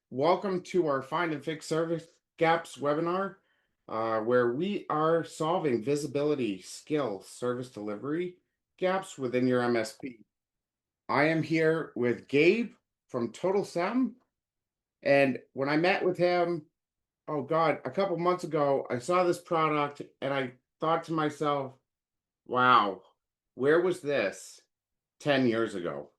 Welcome to our Find and Fix Service Gaps webinar, where we are solving visibility, skill, service delivery gaps within your MSP. I am here with Gabe from Total Sem, and when I met with him, oh God, a couple months ago, I saw this product and I thought to myself, wow, where was this 10 years ago?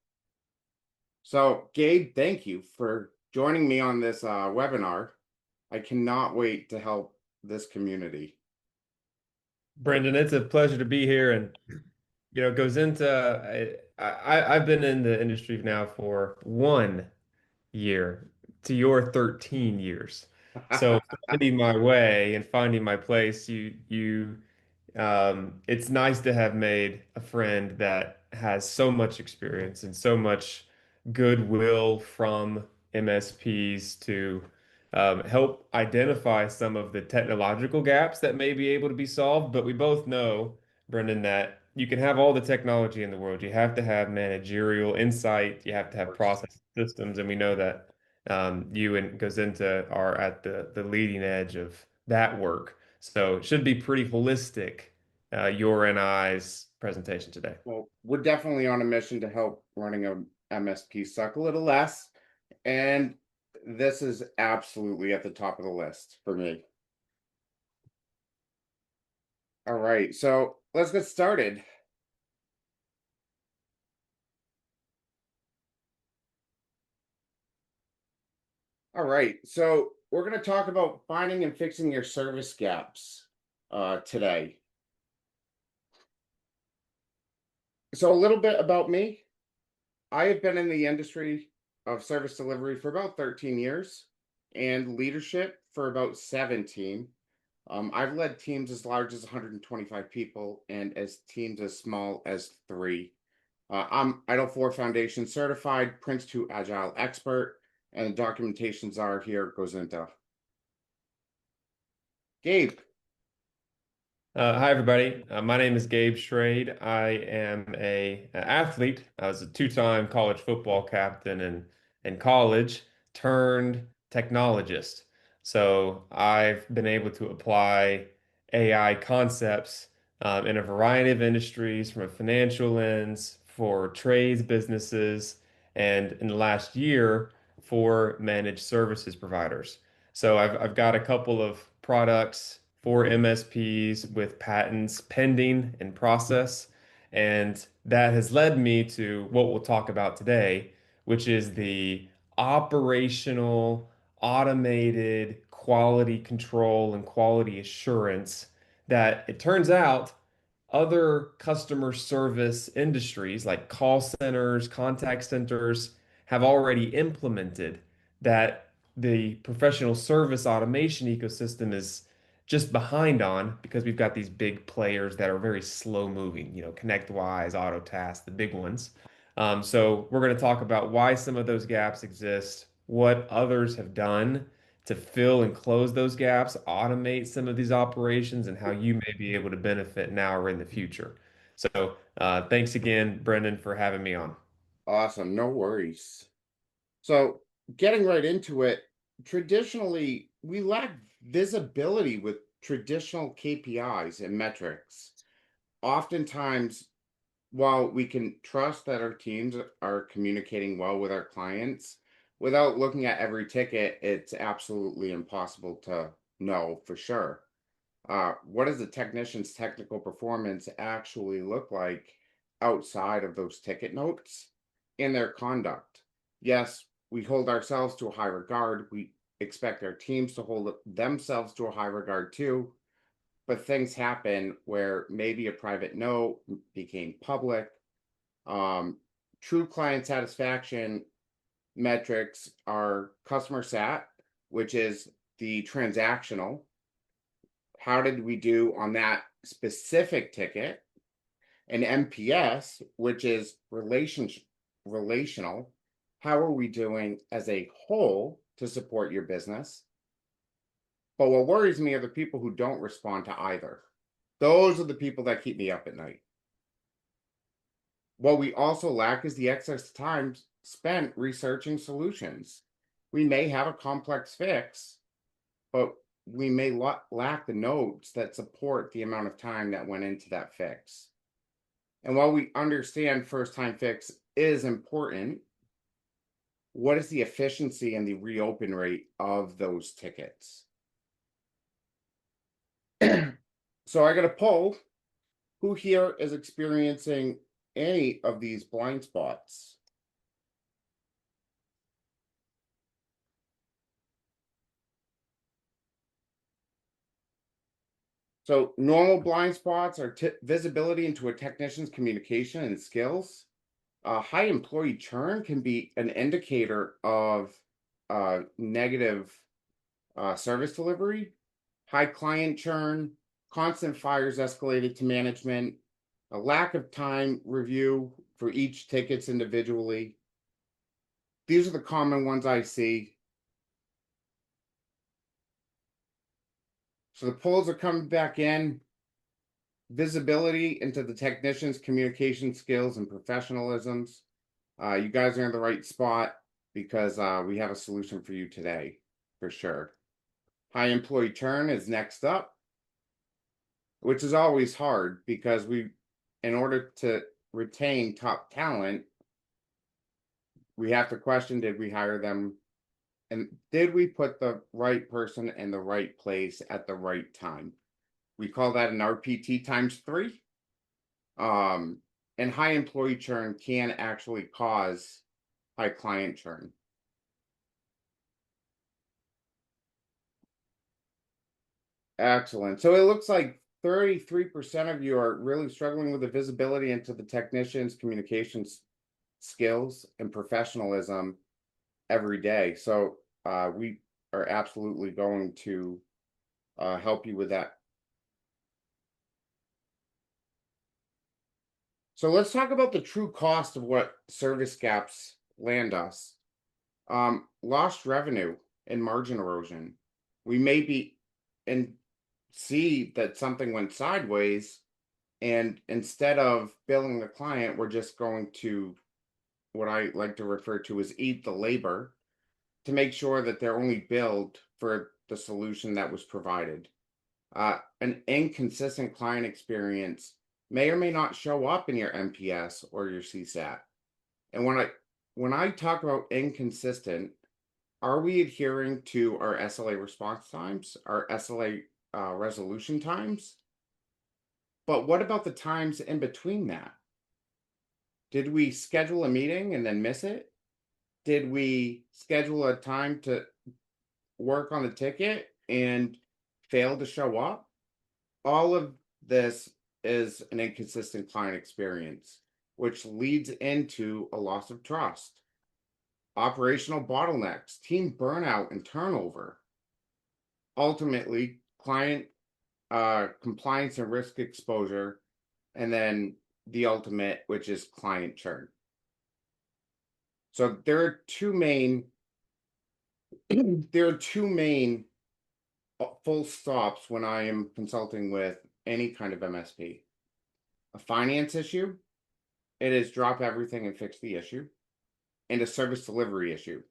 So, Gabe, thank you for joining me on this webinar. I cannot wait to help this community. Brendan, it's a pleasure to be here. And Gozynta, I've been in the industry now for 1 year to your 13 years. So finding my way and finding my place, it's nice to have made a friend that has so much experience and so much goodwill from MSPs to help identify some of the technological gaps that may be able to be solved. But we both know, Brendan, that you can have all the technology in the world. You have to have managerial insight. You have to have process systems. And we know that you and Gozynta are at the leading edge of that work. So it should be pretty holistic, your and I's presentation today. Well, we're definitely on a mission to help running a MSP suck a little less, and this is absolutely at the top of the list for me. All right, so let's get started. All right, so we're going to talk about finding and fixing your service gaps today. So a little bit about me. I have been in the industry of service delivery for about 13 years and leadership for about 17. I've led teams as large as 125 people and as teams as small as three. I'm IDLE 4 Foundation certified, Prince 2 Agile expert, and the documentations are here at Gozynta. Gabe. Hi, everybody. My name is Gabe Schrade. I am an athlete. I was a two-time college football captain in college, turned technologist. So I've been able to apply AI concepts in a variety of industries, from a financial lens, for trades, businesses, and in the last year for managed services providers. So I've got a couple of products for MSPs with patents pending in process. And that has led me to what we'll talk about today, which is the operational, automated quality control and quality assurance that it turns out other customer service industries like call centers, contact centers have already implemented, that the professional service automation ecosystem is just behind on because we've got these big players that are very slow moving, ConnectWise, Autotask, the big ones. So we're going to talk about why some of those gaps exist, what others have done to fill and close those gaps, automate some of these operations, and how you may be able to benefit now or in the future. So thanks again, Brendan, for having me on. Awesome, no worries. So, getting right into it, traditionally, we lack visibility with traditional KPIs and metrics. Oftentimes, while we can trust that our teams are communicating well with our clients, without looking at every ticket, it's absolutely impossible to know for sure. What does the technician's technical performance actually look like outside of those ticket notes in their conduct? Yes, we hold ourselves to a high regard. We expect our teams to hold themselves to a high regard too. But things happen where maybe a private note became public. True client satisfaction metrics are customer sat, which is the transactional. How did we do on that specific ticket? And MPS, which is relational. How are we doing as a whole to support your business? But what worries me are the people who don't respond to either. Those are the people that keep me up at night. What we also lack is the excess time spent researching solutions. We may have a complex fix, but we may lack the nodes that support the amount of time that went into that fix. And while we understand first time fix is important, what is the efficiency and the reopen rate of those tickets? So I got a poll. Who here is experiencing any of these blind spots? So normal blind spots are visibility into a technician's communication and skills. High employee churn can be an indicator of negative service delivery. High client churn, constant fires escalated to management, a lack of time review for each tickets individually. These are the common ones I see. So the polls are coming back in. Visibility into the technician's communication skills and professionalisms. You guys are in the right spot because we have a solution for you today, for sure. High employee churn is next up, which is always hard because in order to retain top talent, we have to question, did we hire them? And did we put the right person in the right place at the right time? We call that an RPT times 3. And high employee churn can actually cause high client churn. Excellent. So it looks like 33% of you are really struggling with the visibility into the technician's communications skills and professionalism every day. So we are absolutely going to help you with that. So let's talk about the true cost of what service gaps land us. Lost revenue and margin erosion. We may be and see that something went sideways, and instead of billing the client, we're just going to what I like to refer to as eat the labor to make sure that they're only billed for the solution that was provided. An inconsistent client experience may or may not show up in your MPS or your CSAT. And when I talk about inconsistent, are we adhering to our SLA response times, our SLA resolution times? But what about the times in between that? Did we schedule a meeting and then miss it? Did we schedule a time to work on the ticket and fail to show up? All of this is an inconsistent client experience, which leads into a loss of trust, operational bottlenecks, team burnout, and turnover. Ultimately, client compliance and risk exposure, and then the ultimate, which is client churn. So there are two main there are two main full stops when I am consulting with any kind of MSP. A finance issue, it is drop everything and fix the issue. And a service delivery issue,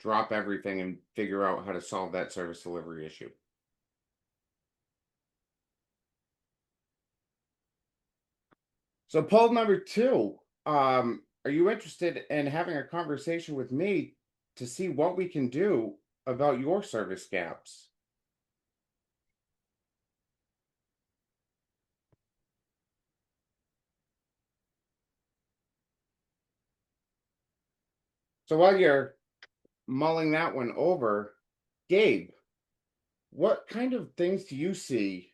drop everything and figure out how to solve that service delivery issue. So poll number 2, are you interested in having a conversation with me to see what we can do about your service gaps? So while you're mulling that one over, Gabe, what kind of things do you see,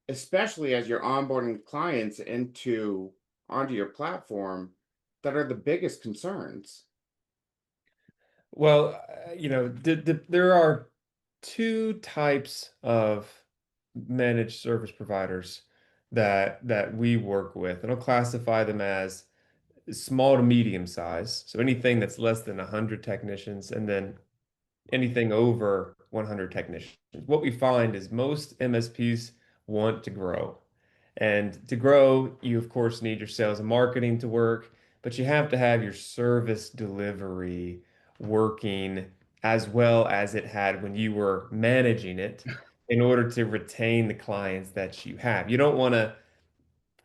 especially as you're onboarding clients onto your platform, that are the biggest concerns? Well, there are two types of managed service providers that we work with, and I'll classify them as small to medium size. So anything that's less than 100 technicians, and then anything over 100 technicians. What we find is most MSPs want to grow. And to grow, you of course need your sales and marketing to work, but you have to have your service delivery working as well as it had when you were managing it in order to retain the clients that you have. You don't want to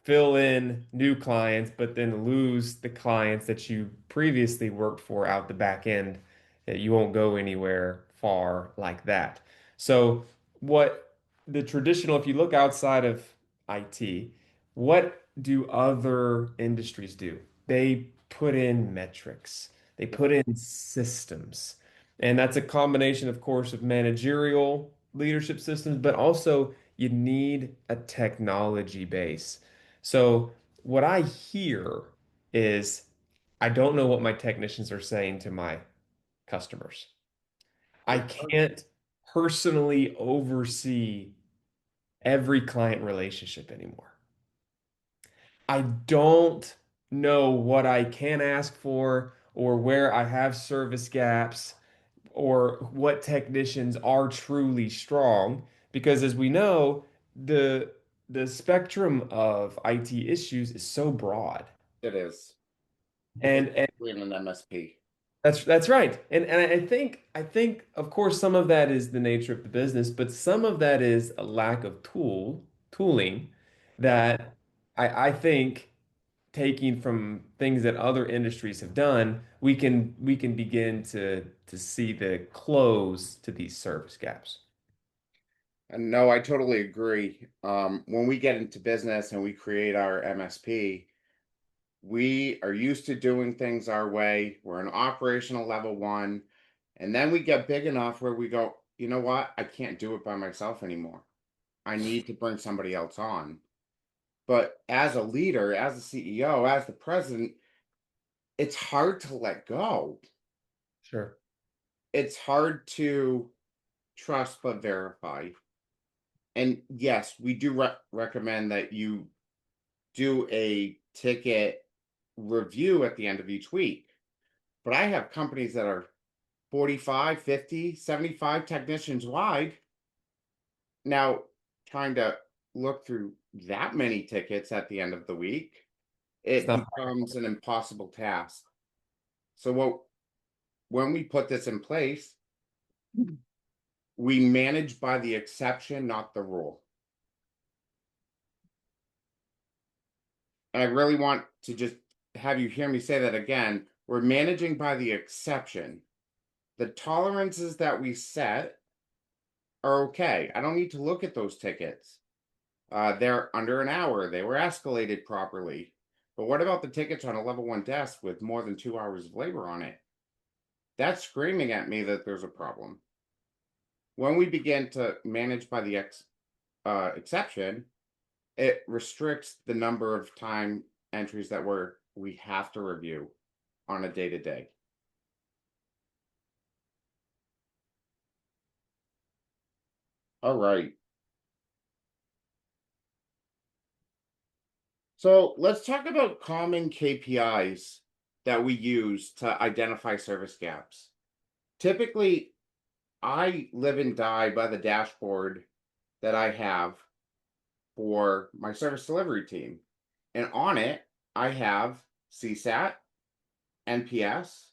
fill in new clients, but then lose the clients that you previously worked for out the back end. You won't go anywhere far like that. So, what the traditional, if you look outside of IT, what do other industries do? They put in metrics, they put in systems. And that's a combination, of course, of managerial leadership systems, but also you need a technology base. So what I hear is I don't know what my technicians are saying to my customers. I It, can't personally oversee every client relationship anymore. I don't know what I can ask for or where I have service gaps or what technicians are truly strong because as we know, the the spectrum of IT issues is so broad. it is, And especially in an MSP. that's right. And I think of course some of that is the nature of the business, but some of that is a lack of tooling Yeah. that I think taking from things that other industries have done, we can begin to see the close to these service gaps. And no, I totally agree. When we get into business and we create our MSP, we are used to doing things our way. We're an operational level one. And then we get big enough where we go, you know what? I can't do it by myself anymore. I need to bring somebody else on. But as a leader, as a CEO, as the president, it's hard to let go. Sure. It's hard to trust but verify. And yes, we do recommend that you do a ticket review at the end of each week. But I have companies that are 45, 50, 75 technicians wide. Now, trying to look through that many tickets at the end of the week, It's it not becomes an impossible task. So when we put this in place, we manage by the exception, not the rule. And I really want to just have you hear me say that again. We're managing by the exception. The tolerances that we set are okay. I don't need to look at those tickets. They're under an hour. They were escalated properly. But what about the tickets on a level one desk with more than 2 hours of labor on it? That's screaming at me that there's a problem. When we begin to manage by the exception, it restricts the number of time entries that we have to review on a day to day. All right. So let's talk about common KPIs that we use to identify service gaps. Typically, I live and die by the dashboard that I have for my service delivery team. And on it, I have CSAT, NPS,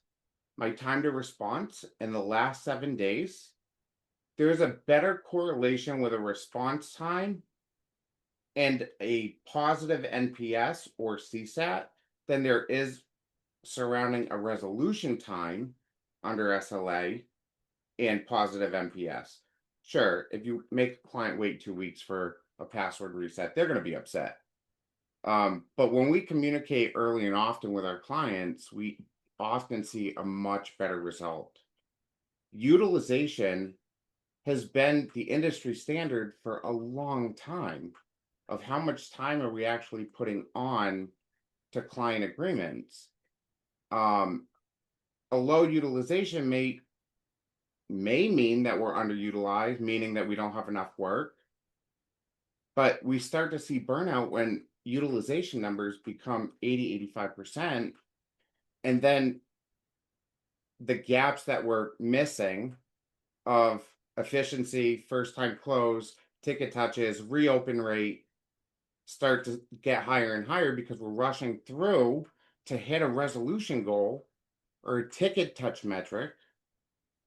my time to response in the last 7 days. There's a better correlation with a response time and a positive NPS or CSAT than there is surrounding a resolution time under SLA and positive NPS. Sure, if you make a client wait 2 weeks for a password reset, they're going to be upset. But when we communicate early and often with our clients, we often see a much better result. Utilization has been the industry standard for a long time of how much time are we actually putting on to client agreements. Um, a low utilization may mean that we're underutilized, meaning that we don't have enough work. But we start to see burnout when utilization numbers become 80, 85%. And then the gaps that we're missing of efficiency, first time close, ticket touches, reopen rate start to get higher and higher because we're rushing through to hit a resolution goal or a ticket touch metric.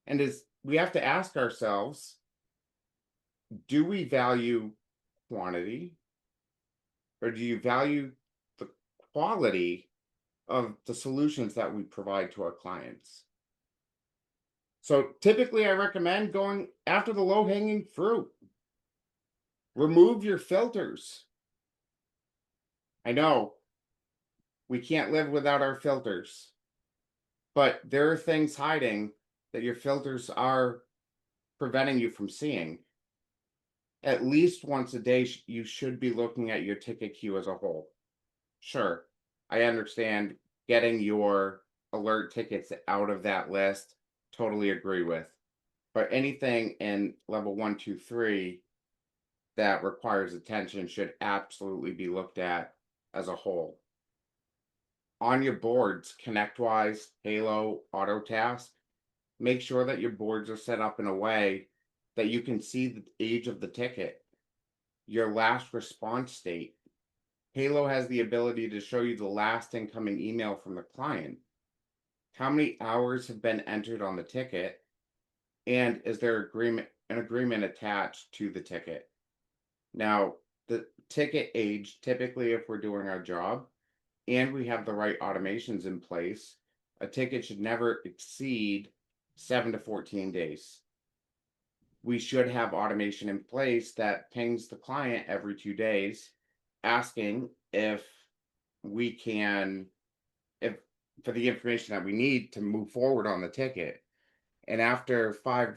And we have to ask ourselves, do we value quantity, or do you value the quality of the solutions that we provide to our clients? So typically I recommend going after the low-hanging fruit. Remove your filters. I know we can't live without our filters, but there are things hiding that your filters are preventing you from seeing. At least once a day, you should be looking at your ticket queue as a whole. Sure, I understand getting your alert tickets out of that list, totally agree with. But anything in level 1, 2, 3 that requires attention should absolutely be looked at as a whole. On your boards, ConnectWise, Halo, Autotask, make sure that your boards are set up in a way that you can see the age of the ticket, your last response state. Halo has the ability to show you the last incoming email from the client. How many hours have been entered on the ticket? And is there an agreement attached to the ticket? Now, the ticket age, typically if we're doing our job and we have the right automations in place, a ticket should never exceed 7 to 14 days. We should have automation in place that pings the client every 2 days asking if we can, if for the information that we need to move forward on the ticket. And after 5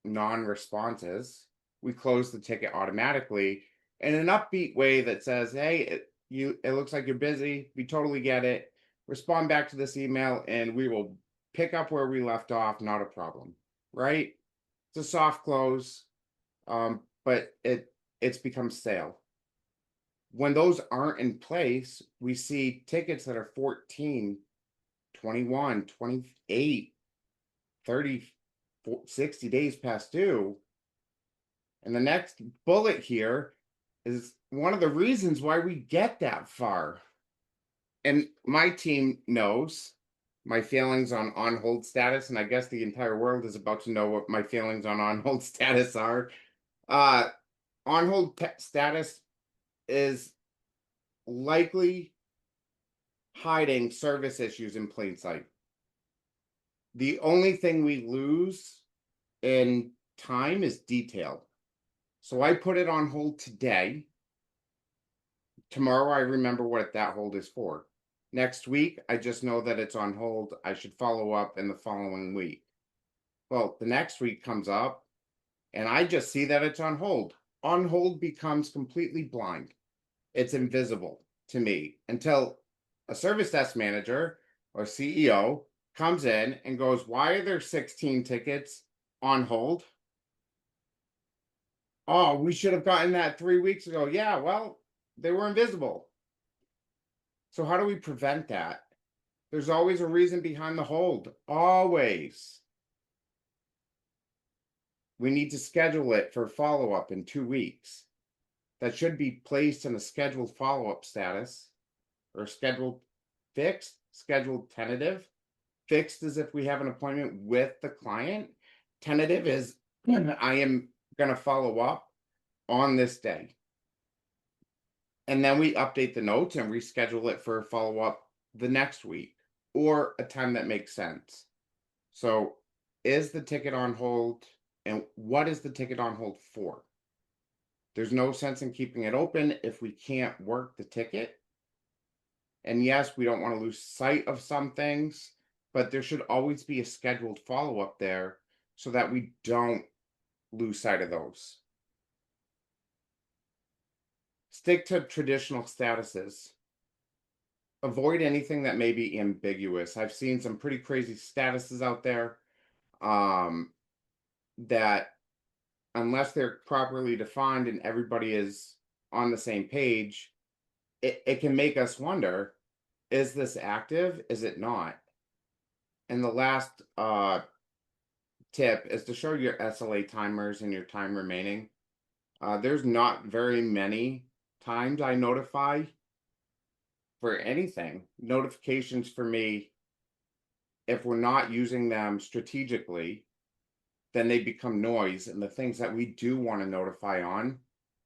non-responses, we close the ticket automatically in an upbeat way that says, hey, it looks like you're busy. We totally get it. Respond back to this email and we will pick up where we left off. Not a problem. Right? It's a soft close. But it's become stale. When those aren't in place, we see tickets that are 14, 21, 28, 30, 60 days past due. And the next bullet here is one of the reasons why we get that far. And my team knows my feelings on hold status, and I guess the entire world is about to know what my feelings on hold status are. On hold status is likely hiding service issues in plain sight. The only thing we lose in time is detail. So I put it on hold today. Tomorrow I remember what that hold is for. Next week, I just know that it's on hold. I should follow up in the following week. Well, the next week comes up and I just see that it's on hold. On hold becomes completely blind. It's invisible to me until a service desk manager or CEO comes in and goes, why are there 16 tickets on hold? Oh, we should have gotten that 3 weeks ago. Yeah, well, they were invisible. So how do we prevent that? There's always a reason behind the hold. Always. We need to schedule it for follow-up in 2 weeks. That should be placed in a scheduled follow-up status or scheduled fixed, scheduled tentative. Fixed is if we have an appointment with the client. Tentative is I am going to follow up on this day. And then we update the notes and reschedule it for a follow-up the next week or a time that makes sense. So is the ticket on hold, and what is the ticket on hold for? There's no sense in keeping it open if we can't work the ticket. And yes, we don't want to lose sight of some things, but there should always be a scheduled follow-up there so that we don't lose sight of those. Stick to traditional statuses. Avoid anything that may be ambiguous. I've seen some pretty crazy statuses out there that unless they're properly defined and everybody is on the same page, it can make us wonder, is this active? Is it not? And the last tip is to show your SLA timers and your time remaining. There's not very many times I notify for anything. Notifications for me if we're not using them strategically, then they become noise. And the things that we do want to notify on,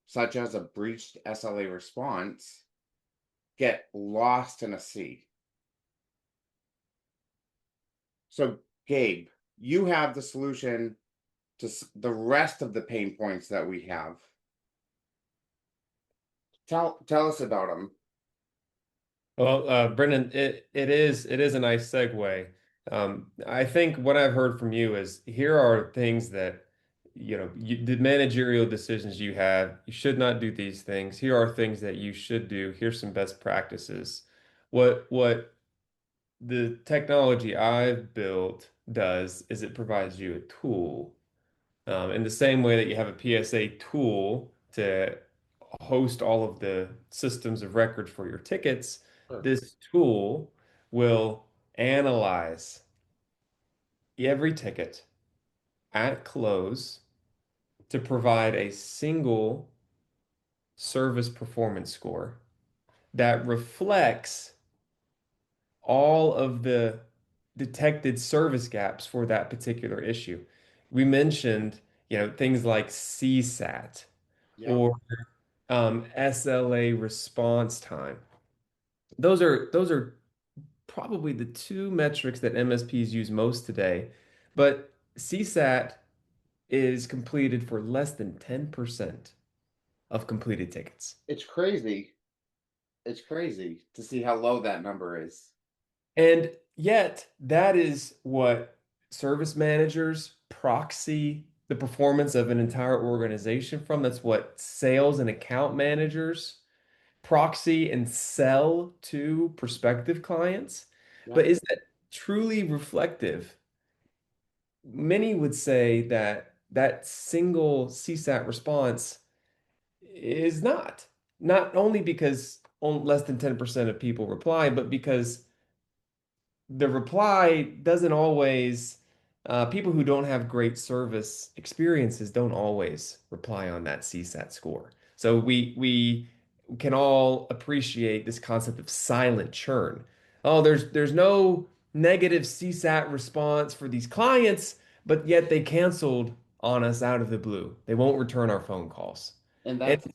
such as a breached SLA response, get lost in a sea. So, Gabe, you have the solution to the rest of the pain points that we have. Tell us about them. Well, Brendan, it is a nice segue. I think what I've heard from you is here are things that the managerial decisions you have. You should not do these things. Here are things that you should do. Here's some best practices. What the technology I've built does is it provides you a tool. In the same way that you have a PSA tool to host all of the systems of record for your tickets, Sure. this tool will analyze every ticket at close to provide a single service performance score that reflects all of the detected service gaps for that particular issue. We mentioned, things like CSAT Yep. or SLA response time. Those are probably the two metrics that MSPs use most today, but CSAT is completed for less than 10% of completed tickets. It's crazy. It's crazy to see how low that number is. And yet, that is what service managers proxy the performance of an entire organization from. That's what sales and account managers proxy and sell to prospective clients. But Yep. is that truly reflective? Many would say that that single CSAT response is not only because less than 10% of people reply, but because the reply doesn't always, people who don't have great service experiences don't always reply on that CSAT score. So we can all appreciate this concept of silent churn. Oh, there's no negative CSAT response for these clients, but yet they canceled on us out of the blue. They won't return our phone calls. And And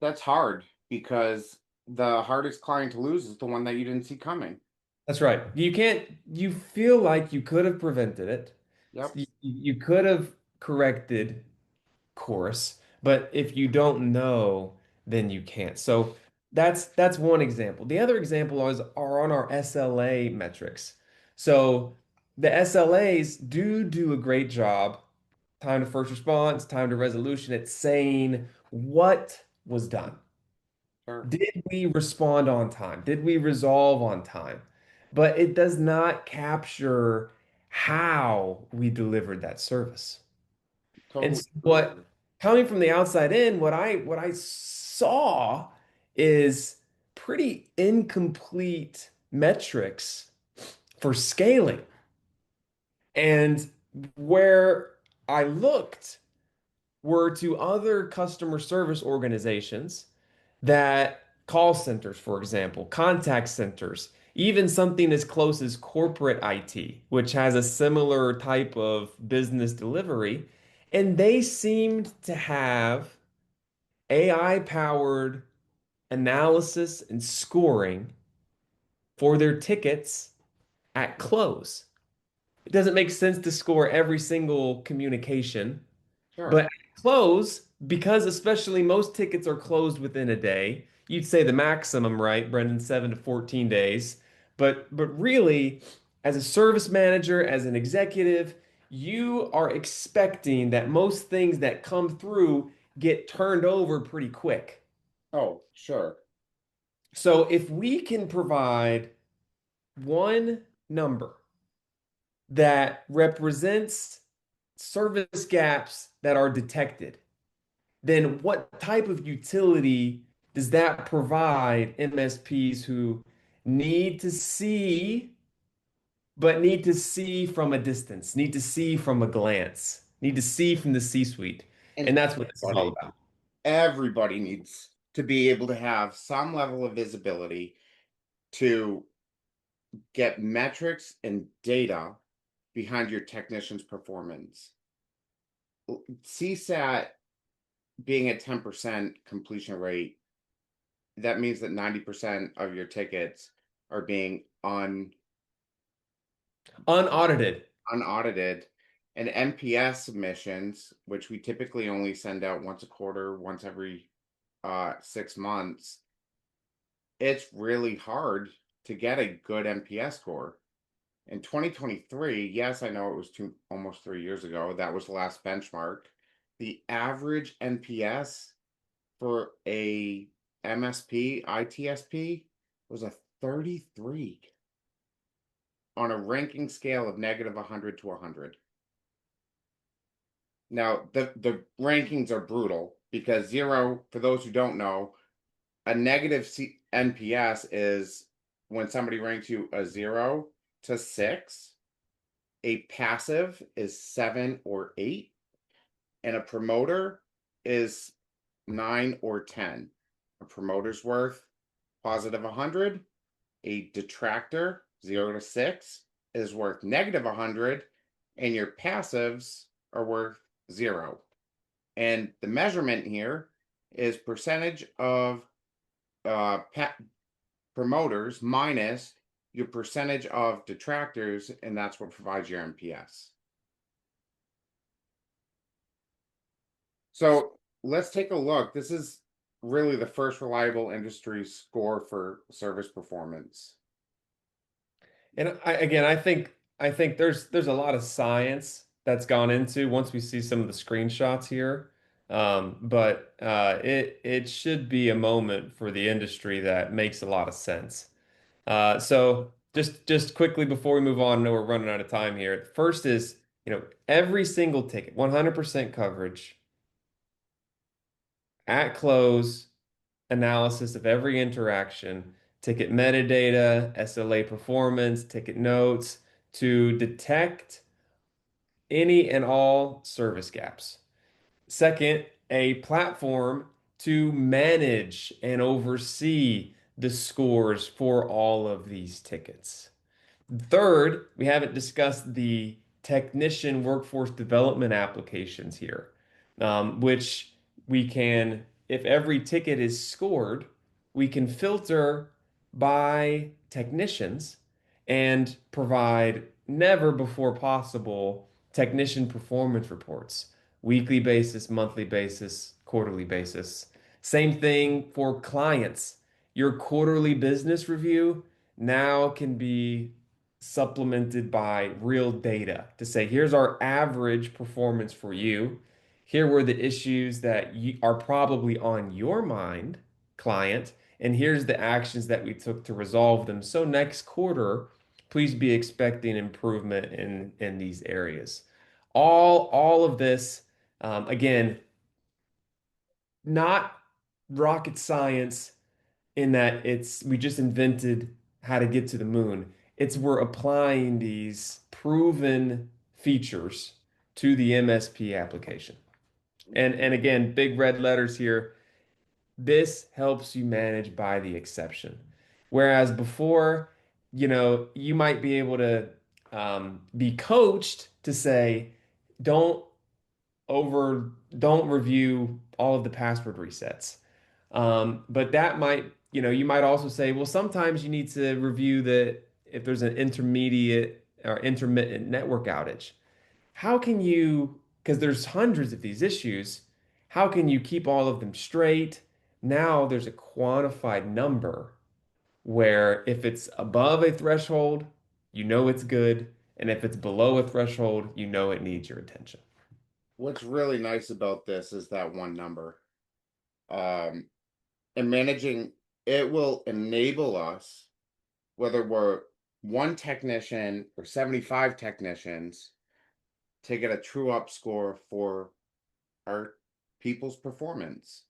that's hard because the hardest client to lose is the one that you didn't see coming. that's right. You feel like you could have prevented it. Yep. You could have corrected course, but if you don't know, then you can't. So that's one example. The other example are on our SLA metrics. So the SLAs do a great job, time to first response, time to resolution, at saying what was done. Sure. Did we respond on time? Did we resolve on time? But it does not capture how we delivered that service. And Totally so agree with what you. coming from the outside in, what I saw is pretty incomplete metrics for scaling. And where I looked were to other customer service organizations that call centers, for example, contact centers, even something as close as corporate IT, which has a similar type of business delivery. And they seemed to have AI-powered analysis and scoring for their tickets at close. It doesn't make sense to score every single communication. But Sure. at close, because especially most tickets are closed within a day, you'd say the maximum, right, Brendan, 7 to 14 days. But really, as a service manager, as an executive, you are expecting that most things that come through get turned over pretty quick. Oh, sure. So if we can provide one number that represents service gaps that are detected, then what type of utility does that provide MSPs who need to see, but need to see from a distance, need to see from a glance, need to see from the C-suite? And And that's what this is all about. everybody needs to be able to have some level of visibility to get metrics and data behind your technician's performance. CSAT being at 10% completion rate, that means that 90% of your tickets are being Unaudited. unaudited. And NPS submissions, which we typically only send out once a quarter, once every 6 months, it's really hard to get a good NPS score. In 2023, yes, I know it was almost 3 years ago. That was the last benchmark. The average NPS for a MSP, ITSP was a 33 on a ranking scale of negative 100 to 100. Now, the rankings are brutal because zero, for those who don't know, a negative NPS is when somebody ranks you a 0 to 6. A passive is 7 or 8, and a promoter is 9 or 10. A promoter's worth positive 100. A detractor, 0 to 6, is worth negative 100, and your passives are worth 0. And the measurement here is percentage of promoters minus your percentage of detractors, and that's what provides your NPS. So let's take a look. This is really the first reliable industry score for service performance. And I think there's a lot of science that's gone into once we see some of the screenshots here. But it should be a moment for the industry that makes a lot of sense. So just quickly before we move on, I know we're running out of time here. First is, every single ticket, 100% coverage at close, analysis of every interaction, ticket metadata, SLA performance, ticket notes to detect any and all service gaps. Second, a platform to manage and oversee the scores for all of these tickets. Third, we haven't discussed the technician workforce development applications here, which we can, if every ticket is scored, we can filter by technicians and provide never before possible technician performance reports, weekly basis, monthly basis, quarterly basis. Same thing for clients. Your quarterly business review now can be supplemented by real data to say, here's our average performance for you. Here were the issues that are probably on your mind, client, and here's the actions that we took to resolve them. So next quarter, please be expecting improvement in these areas. All of this, again, not rocket science in that we just invented how to get to the moon. It's we're applying these proven features to the MSP application. And again, big red letters here. This helps you manage by the exception. Whereas before, you might be able to be coached to say, don't don't review all of the password resets. But that might, you might also say, well, sometimes you need to review that if there's an intermediate or intermittent network outage. How can you, because there's hundreds of these issues, how can you keep all of them straight? Now there's a quantified number where if it's above a threshold, you know it's good. And if it's below a threshold, you know it needs your attention. What's really nice about this is that one number. Um, and managing it will enable us, whether we're one technician or 75 technicians, to get a true up score for our people's performance.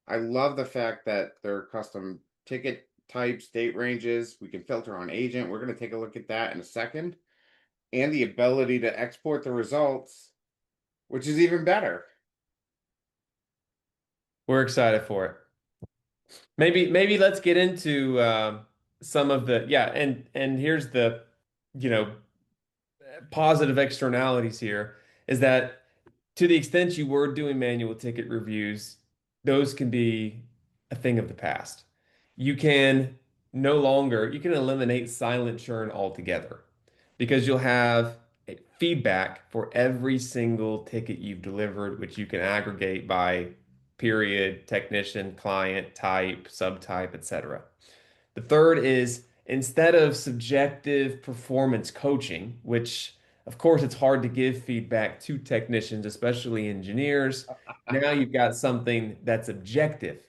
I love the fact that there are custom ticket types, date ranges. We can filter on agent. We're going to take a look at that in a second. And the ability to export the results, which is even better. We're excited for it. Maybe let's get into some of the yeah, and here's the you know positive externalities here is that to the extent you were doing manual ticket reviews, those can be a thing of the past. You can no longer, you can eliminate silent churn altogether because you'll have feedback for every single ticket you've delivered, which you can aggregate by period, technician, client, type, subtype, etc. The third is instead of subjective performance coaching, which of course it's hard to give feedback to technicians, especially engineers, now you've got something that's objective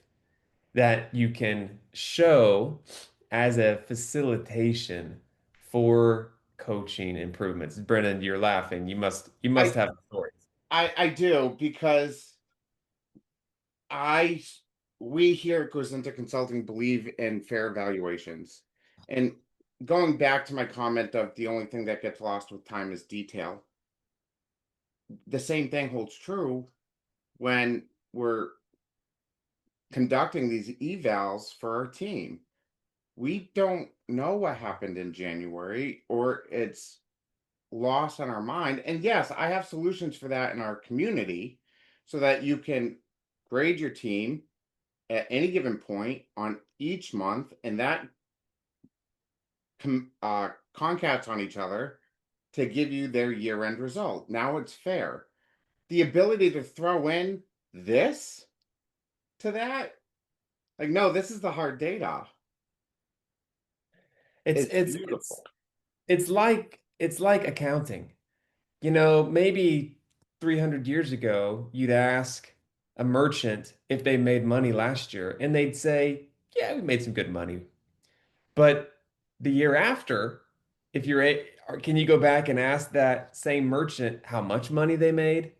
that you can show as a facilitation for coaching improvements. Brennan, you're laughing. You must I have stories. I do because I we here at Gozynta Consulting believe in fair evaluations. And going back to my comment of the only thing that gets lost with time is detail, the same thing holds true when we're conducting these evals for our team. We don't know what happened in January, or it's lost on our mind. And yes, I have solutions for that in our community so that you can grade your team at any given point on each month, and that concats on each other to give you their year-end result. Now it's fair. The ability to throw in this to that, like, no, this is the hard data. It's It's it's it's beautiful. it's like accounting. Maybe 300 years ago, you'd ask a merchant if they made money last year, and they'd say, "Yeah, we made some good money." But the year after, if you're a, or can you go back and ask that same merchant how much money they made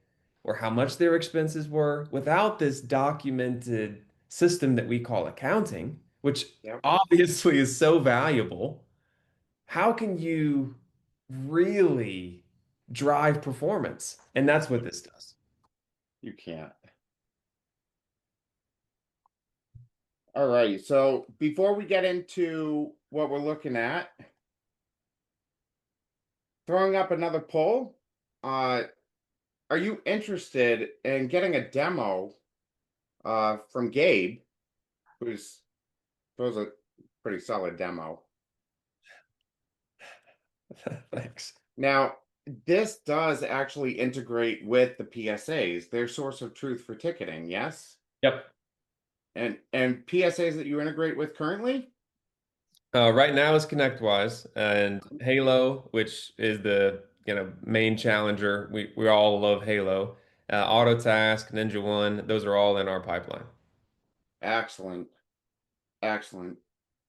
or how much their expenses were without this documented system that we call accounting, which Yep, obviously is so valuable? How can you really drive performance? And that's what this does. you can't. All right. So before we get into what we're looking at, throwing up another poll. Uh, are you interested in getting a demo from Gabe, who's throws a pretty solid demo? Thanks. Now, this does actually integrate with the PSAs, their source of truth for ticketing, yes? Yep. And PSAs that you integrate with currently? Right now is ConnectWise and Halo, which is the main challenger. We all love Halo. Autotask, Ninja One, those are all in our pipeline. Excellent. Excellent.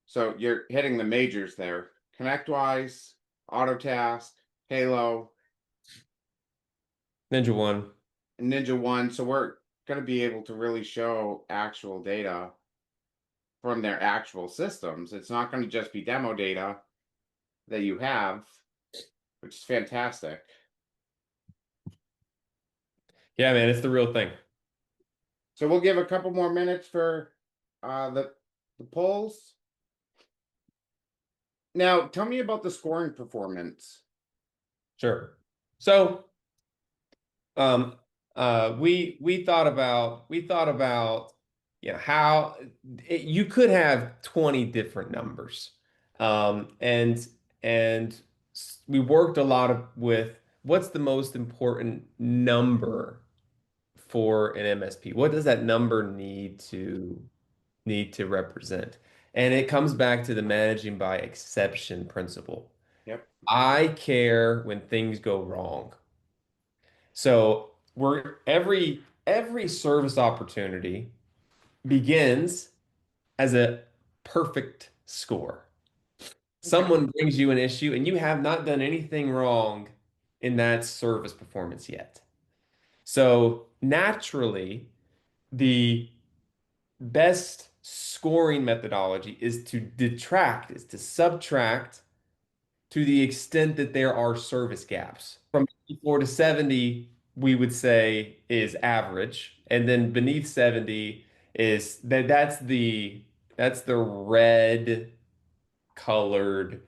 So you're hitting the majors there. ConnectWise, Autotask, Halo, Ninja One. and Ninja One. So we're going to be able to really show actual data from their actual systems. It's not going to just be demo data that you have, which is fantastic. Yeah, man, it's the real thing. So we'll give a couple more minutes for the polls. Now, tell me about the scoring performance. Sure. So Um, we thought about how you could have 20 different numbers. And we worked a lot with what's the most important number for an MSP? What does that number need to represent? And it comes back to the managing by exception principle. Yep. I care when things go wrong. So we're every service opportunity begins as a perfect score. Okay. Someone brings you an issue and you have not done anything wrong in that service performance yet. So naturally, the best scoring methodology is to subtract to the extent that there are service gaps. From 54 to 70, we would say is average, and then beneath 70 is that's the red colored,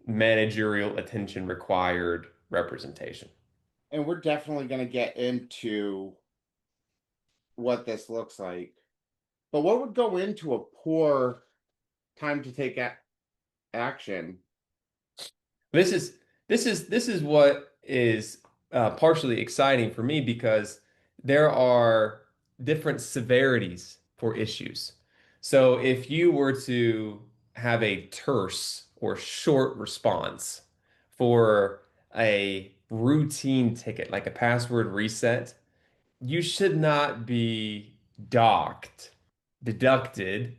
managerial attention required representation. And we're definitely going to get into what this looks like. But what would go into a poor time to take action? This is what is partially exciting for me because there are different severities for issues. So if you were to have a terse or short response for a routine ticket, like a password reset, you should not be docked, deducted,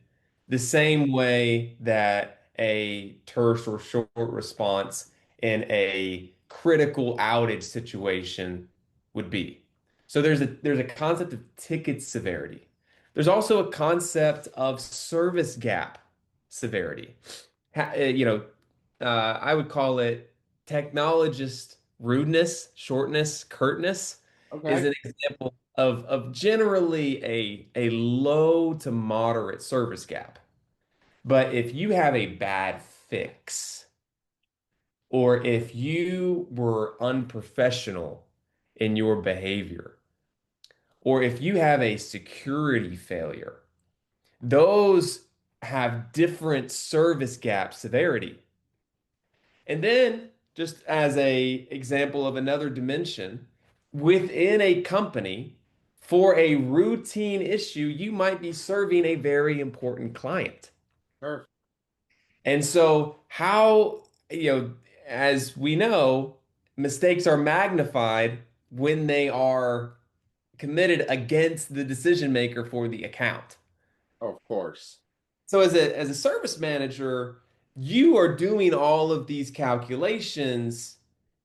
the same way that a terse or short response in a critical outage situation would be. So there's a concept of ticket severity. There's also a concept of service gap severity. I would call it technologist rudeness, shortness, curtness is Okay. an example of generally a low to moderate service gap. But if you have a bad fix, or if you were unprofessional in your behavior, or if you have a security failure, those have different service gap severity. And then, just as a example of another dimension, within a company, for a routine issue, you might be serving a very important client. Sure. And so, as we know, mistakes are magnified when they are committed against the decision maker for the account. Of course. So as a service manager, you are doing all of these calculations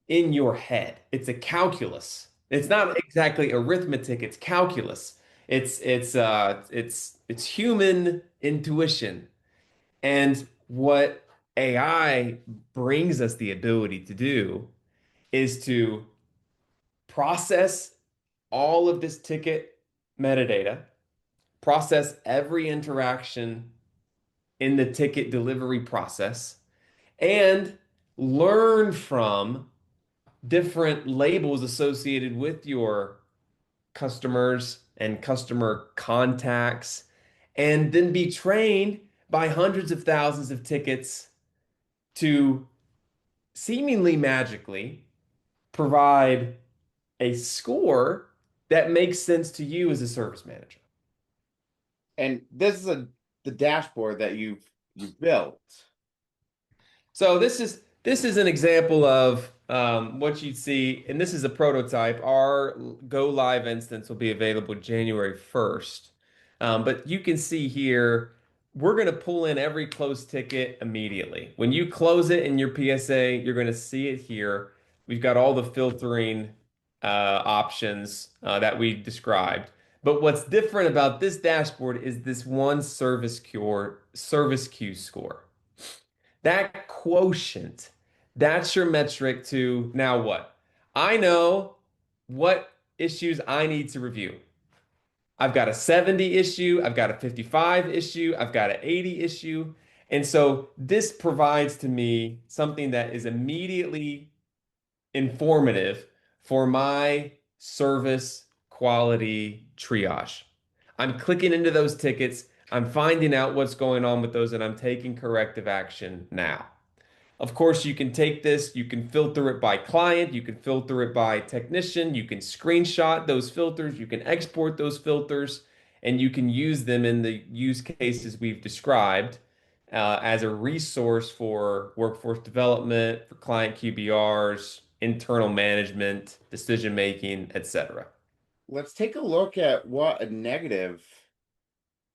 in your head. It's a calculus. It's not exactly arithmetic, it's calculus. It's human intuition. And what AI brings us the ability to do is to process all of this ticket metadata, process every interaction in the ticket delivery process, and learn from different labels associated with your customers and customer contacts, and then be trained by hundreds of thousands of tickets to seemingly magically provide a score that makes sense to you as a service manager. And this is the dashboard that you've built. So this is an example of what you'd see, and this is a prototype. Our go live instance will be available January 1st. But you can see here, we're going to pull in every closed ticket immediately. When you close it in your PSA, you're going to see it here. We've got all the filtering options that we described. But what's different about this dashboard is this one service queue score. That quotient, that's your metric to now what? I know what issues I need to review. I've got a 70 issue, I've got a 55 issue, I've got an 80 issue. And so this provides to me something that is immediately informative for my service quality triage. I'm clicking into those tickets, I'm finding out what's going on with those, and I'm taking corrective action now. Of course, you can take this, you can filter it by client, you can filter it by technician, you can screenshot those filters, you can export those filters, and you can use them in the use cases we've described as a resource for workforce development, for client QBRs, internal management, decision making, etc. Let's take a look at what a negative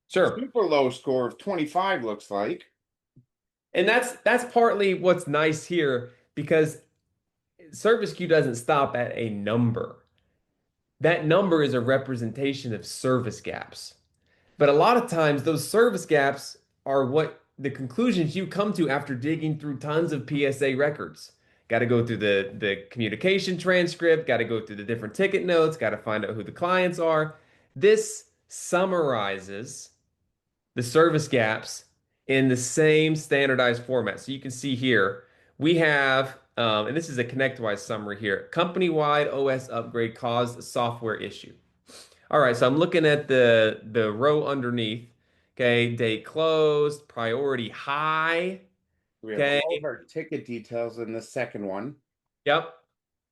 Sure. super low score of 25 looks like. And that's partly what's nice here because service queue doesn't stop at a number. That number is a representation of service gaps. But a lot of times, those service gaps are what the conclusions you come to after digging through tons of PSA records. Got to go through the communication transcript, got to go through the different ticket notes, got to find out who the clients are. This summarizes the service gaps in the same standardized format. So you can see here, we have, and this is a ConnectWise summary here, company-wide OS upgrade caused a software issue. All right, so I'm looking at the row underneath. Okay, date closed, priority high. We have Okay, all of our ticket details in the second one. yep.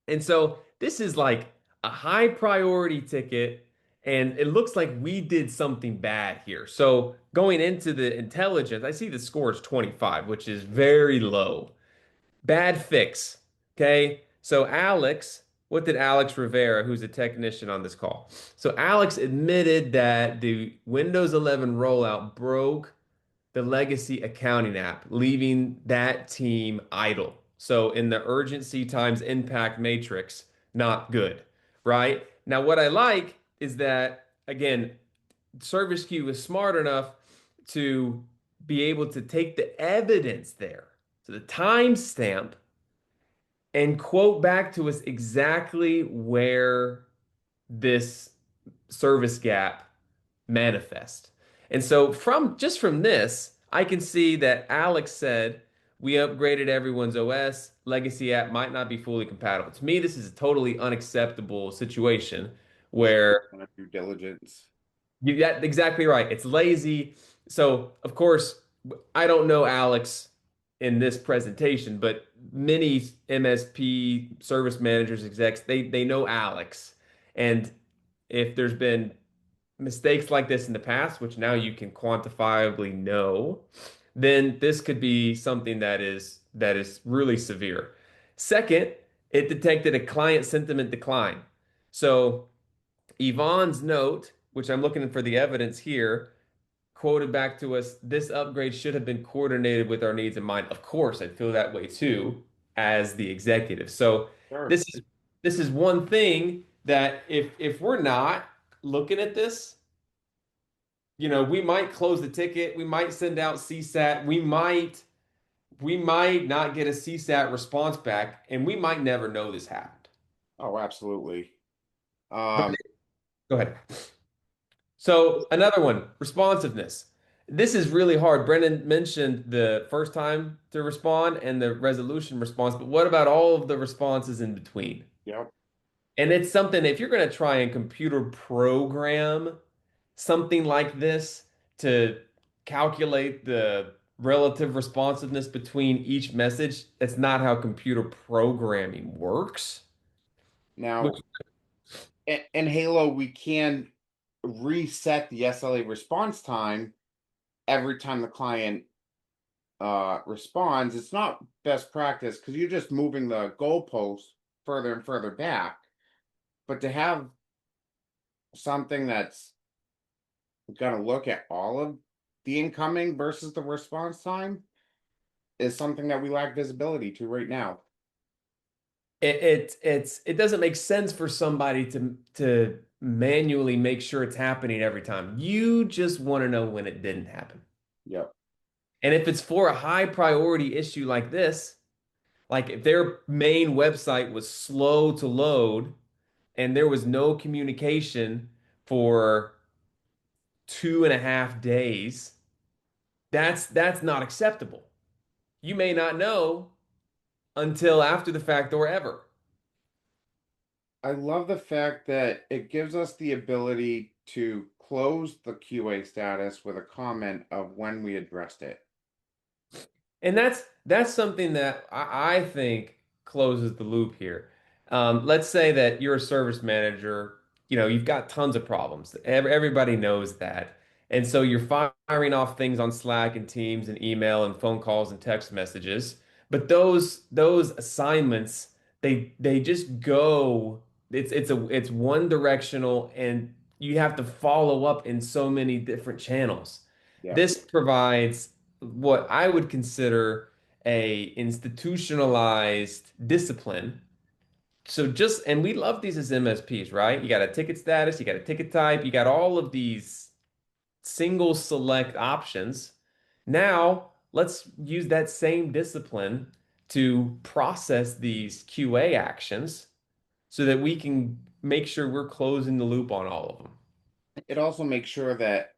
And so this is like a high priority ticket, and it looks like we did something bad here. So going into the intelligence, I see the score is 25, which is very low. Bad fix. Okay. So Alex, what did Alex Rivera, who's a technician on this call? So Alex admitted that the Windows 11 rollout broke the legacy accounting app, leaving that team idle. So in the urgency times impact matrix, not good, right? Now, what I like is that, again, Service Queue is smart enough to be able to take the evidence there, so the timestamp, and quote back to us exactly where this service gap manifest. And so from this, I can see that Alex said we upgraded everyone's OS. Legacy app might not be fully compatible. To me, this is a totally unacceptable situation Just where kind of due diligence. you got exactly right. It's lazy. So, of course, I don't know Alex in this presentation, but many MSP service managers, execs, they know Alex. And if there's been mistakes like this in the past, which now you can quantifiably know, then this could be something that is really severe. Second, it detected a client sentiment decline. So Yvonne's note, which I'm looking for the evidence here, quoted back to us, this upgrade should have been coordinated with our needs in mind. Of course, I feel that way too as the executive. So Sure. this is this is one thing that if we're not looking at this, we might close the ticket, we might send out CSAT, we might not get a CSAT response back, and we might never know this happened. Oh, absolutely. But Um, go ahead. So another one, responsiveness. This is really hard. Brendan mentioned the first time to respond and the resolution response, but what about all of the responses in between? yep. And it's something, if you're going to try and computer program something like this to calculate the relative responsiveness between each message, that's not how computer programming works. Which, Now, in Halo, we can reset the SLA response time every time the client responds. It's not best practice because you're just moving the goalpost further and further back. But to have something that's going to look at all of the incoming versus the response time is something that we lack visibility to right now. it doesn't make sense for somebody to manually make sure it's happening every time. You just want to know when it didn't happen. Yep. And if it's for a high priority issue like this, like if their main website was slow to load and there was no communication for 2.5 days, that's not acceptable. You may not know until after the fact or ever. I love the fact that it gives us the ability to close the QA status with a comment of when we addressed it. And that's something that I think closes the loop here. Let's say that you're a service manager, you've got tons of problems. Everybody knows that. And so you're firing off things on Slack and Teams and email and phone calls and text messages. But those assignments, they just go, it's one directional, and you have to follow up in so many different channels. Yep. This provides what I would consider a institutionalized discipline. So and we love these as MSPs, right? You got a ticket status, you got a ticket type, you got all of these single select options. Now, let's use that same discipline to process these QA actions so that we can make sure we're closing the loop on all of them. It also makes sure that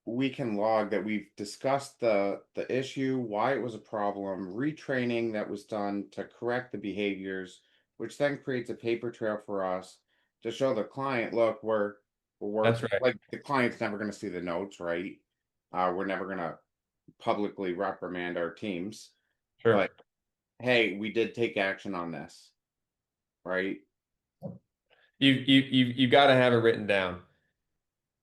we can log that we've discussed the issue, why it was a problem, retraining that was done to correct the behaviors, which then creates a paper trail for us to show the client, look, we're That's working. right. Like the client's never going to see the notes, right? We're never going to publicly reprimand our teams, Sure. but hey, we did take action on this, right? You got to have it written down.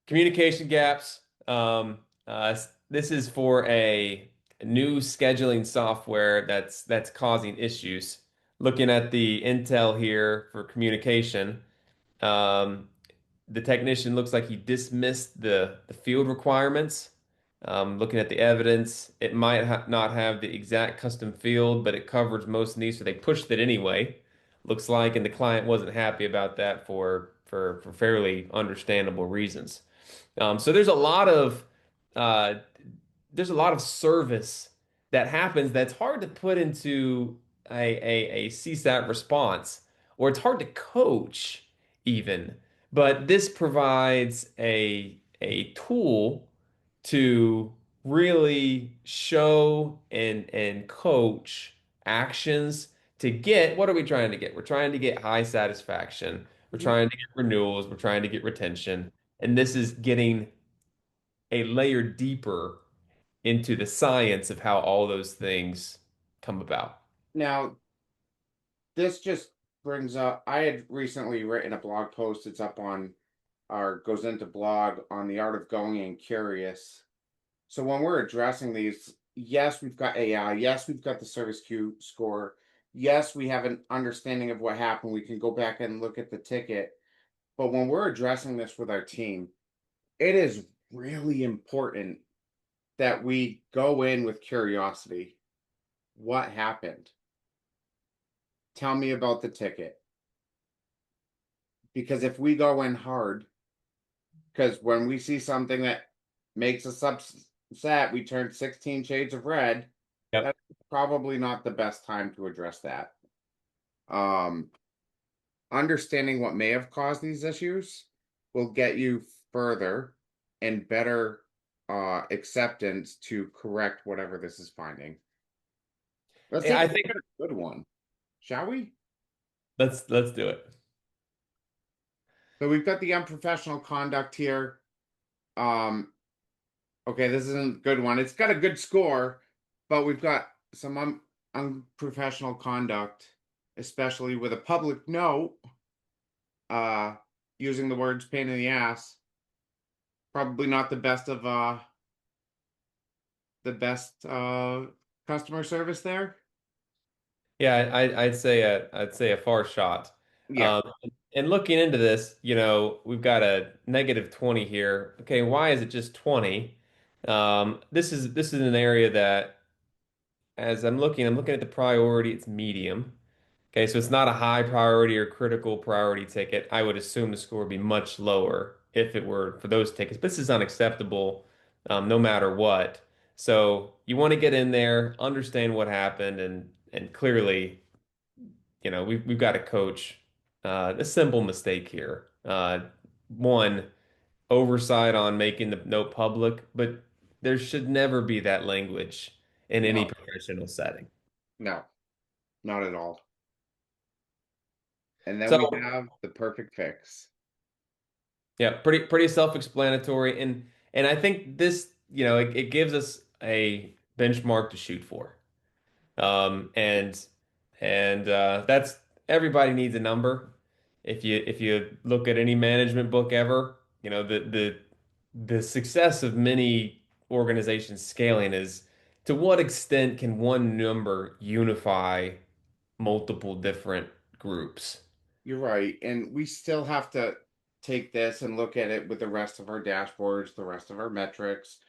Communication gaps. This is for a new scheduling software that's causing issues. Looking at the intel here for communication, um, the technician looks like he dismissed the field requirements. Looking at the evidence, it might ha not have the exact custom field, but it covers most needs, so they pushed it anyway. Looks like, and the client wasn't happy about that for fairly understandable reasons. So uh, there's a lot of service that happens that's hard to put into a CSAT response, or it's hard to coach even. But this provides a tool to really show and coach actions to get what are we trying to get? We're trying to get high satisfaction. We're Yeah. trying to get renewals. We're trying to get retention. And this is getting a layer deeper into the science of how all those things come about. Now, this just brings up, I had recently written a blog post. It's up on our Gozynta blog on the art of going and curious. So when we're addressing these, yes, we've got AI. Yes, we've got the service queue score. Yes, we have an understanding of what happened. We can go back and look at the ticket. But when we're addressing this with our team, it is really important that we go in with curiosity. What happened? Tell me about the ticket. Because if we go in hard, because when we see something that makes us upset, we turn 16 shades of red. Yep. That's probably not the best time to address that. Um, Understanding what may have caused these issues will get you further and better acceptance to correct whatever this is finding. Let's Yeah, take I a think look at a good one, shall we? let's do it. So we've got the unprofessional conduct here. Um, Okay, this isn't a good one. It's got a good score, but we've got some unprofessional conduct, especially with a public note, uh, using the words pain in the ass. Probably not the best customer service there. Yeah, I'd say a far shot. Yeah, Um, and looking into this, we've got a negative 20 here. Okay, why is it just 20? This is an area that as I'm looking at the priority, it's medium. Okay, so it's not a high priority or critical priority ticket. I would assume the score would be much lower if it were for those tickets. But this is unacceptable, no matter what. So you want to get in there, understand what happened, and clearly, we've got to coach a simple mistake here. One, oversight on making the note public, but there should never be that language in any no, professional setting. no, not at all. And then So we have the perfect fix. yeah, pretty self-explanatory, and I think this, it gives us a benchmark to shoot for. Um, and and that's everybody needs a number. If you look at any management book ever, the success of many organizations scaling is to what extent can one number unify multiple different groups? You're right. And we still have to take this and look at it with the rest of our dashboards, the rest of our metrics,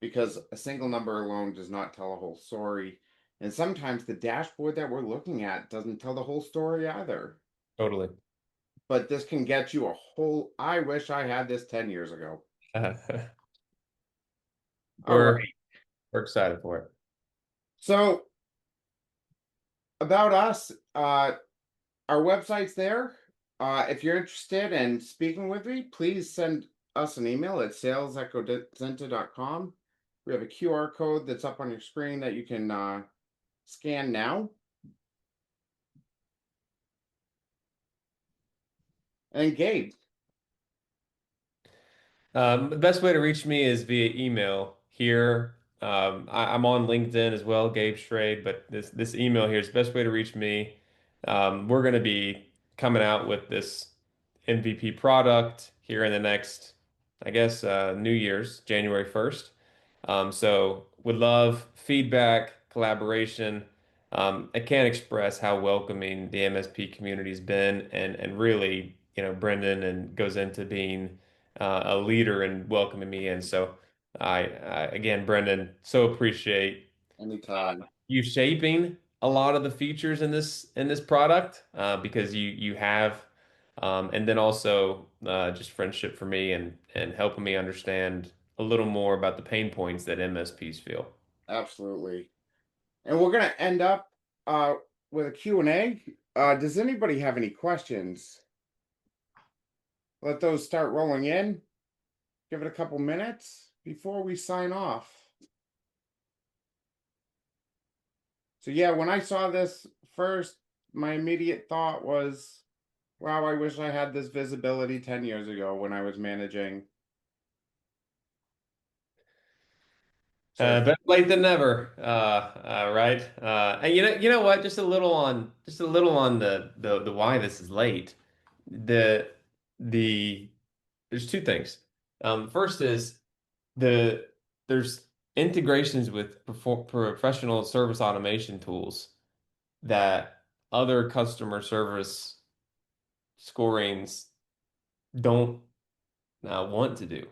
because a single number alone does not tell a whole story. And sometimes the dashboard that we're looking at doesn't tell the whole story either. Totally. But this can get you a whole, I wish I had this 10 years ago. All We're right. we're excited for it. So about us, our website's there. If you're interested in speaking with me, please send us an email at sales@gozynta.com. We have a QR code that's up on your screen that you can scan now. And Gabe, The best way to reach me is via email here. I'm on LinkedIn as well, Gabe Schrade, but this email here is the best way to reach me. We're going to be coming out with this MVP product here in the next, I guess, New Year's, January 1st. So would love feedback, collaboration. I can't express how welcoming the MSP community's been, and really, Brendan and goes into being a leader and welcoming me in. So again, Brendan, so appreciate anytime. you shaping a lot of the features in this product because you have, and then also just friendship for me and helping me understand a little more about the pain points that MSPs feel. Absolutely. And we're going to end up uh, with a Q&A. Does anybody have any questions? Let those start rolling in. Give it a couple minutes before we sign off. So yeah, when I saw this first, my immediate thought was, wow, I wish I had this visibility 10 years ago when I was managing. So Better late than never, right? And you know what? Just a little on the why this is late. The the There's two things. First is the there's integrations with professional service automation tools that other customer service scorings don't want to do.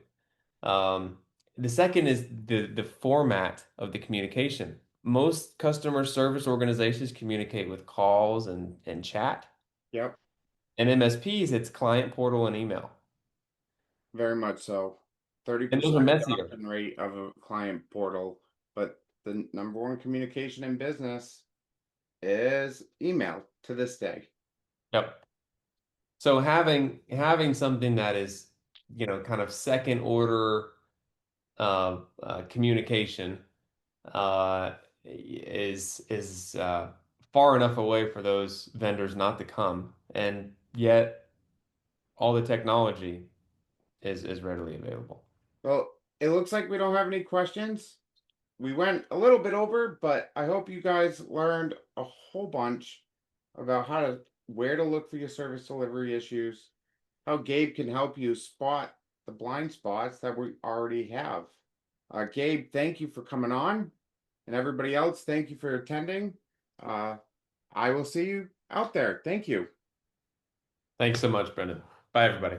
Um, the second is the format of the communication. Most customer service organizations communicate with calls and chat. yep, And MSPs, it's client portal and email. very much so. And those are 30% messier. adoption rate of a client portal, but the number one communication in business is email to this day. Yep. So having something that is, kind of second order communication is far enough away for those vendors not to come, and yet all the technology is readily available. Well, it looks like we don't have any questions. We went a little bit over, but I hope you guys learned a whole bunch about where to look for your service delivery issues, how Gabe can help you spot the blind spots that we already have. Gabe, thank you for coming on, and everybody else, thank you for attending. Uh, I will see you out there. Thank you. Thanks so much, Brendan. Bye, everybody.